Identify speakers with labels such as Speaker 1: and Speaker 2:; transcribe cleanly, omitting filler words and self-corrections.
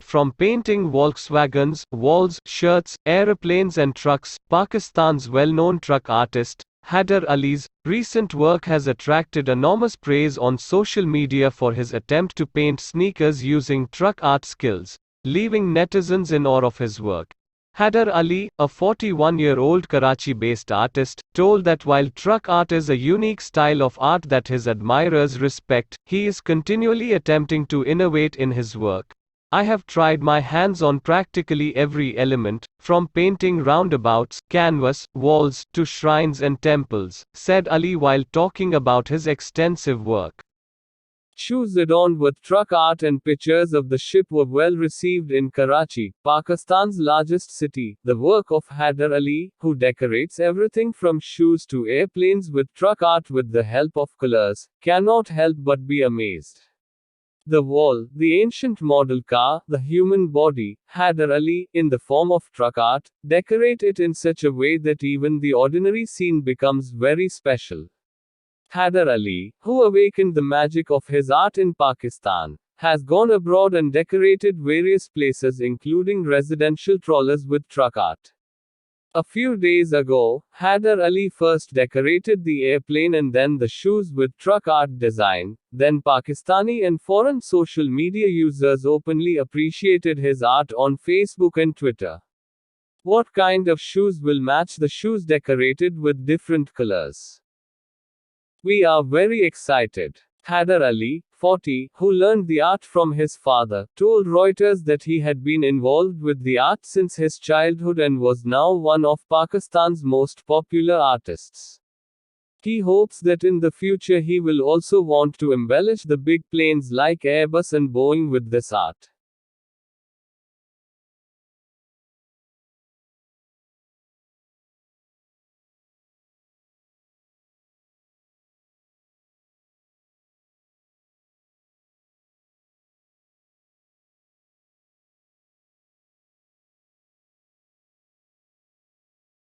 Speaker 1: from painting Volkswagens, walls, shirts, aeroplanes and trucks, Pakistan's well-known truck artist, Haider Ali's recent work has attracted enormous praise on social media for his attempt to paint sneakers using truck art skills, leaving netizens in awe of his work. Haider Ali, a 41-year-old Karachi-based artist, told that while truck art is a unique style of art that his admirers respect, he is continually attempting to innovate in his work. I have tried my hands on practically every element, from painting roundabouts, canvas, walls, to shrines and temples, said Ali while talking about his extensive work.
Speaker 2: Shoes adorned with truck art and pictures of the ship were well received in Karachi, Pakistan's largest city. The work of Haider Ali, who decorates everything from shoes to airplanes with truck art with the help of colors, cannot help but be amazed. The wall, the ancient model car, the human body, Haider Ali, in the form of truck art, decorate it in such a way that even the ordinary scene becomes very special. Haider Ali, who awakened the magic of his art in Pakistan, has gone abroad and decorated various places including residential trawlers with truck art. A few days ago, Haider Ali first decorated the airplane and then the shoes with truck art design. Then Pakistani and foreign social media users openly appreciated his art on Facebook and Twitter. What kind of shoes will match the shoes decorated with different colors? We are very excited. Haider Ali, 40, who learned the art from his father, told Reuters that he had been involved with the art since his childhood and was now one of Pakistan's most popular artists. He hopes that in the future he will also want to embellish the big planes like Airbus and Boeing with this art.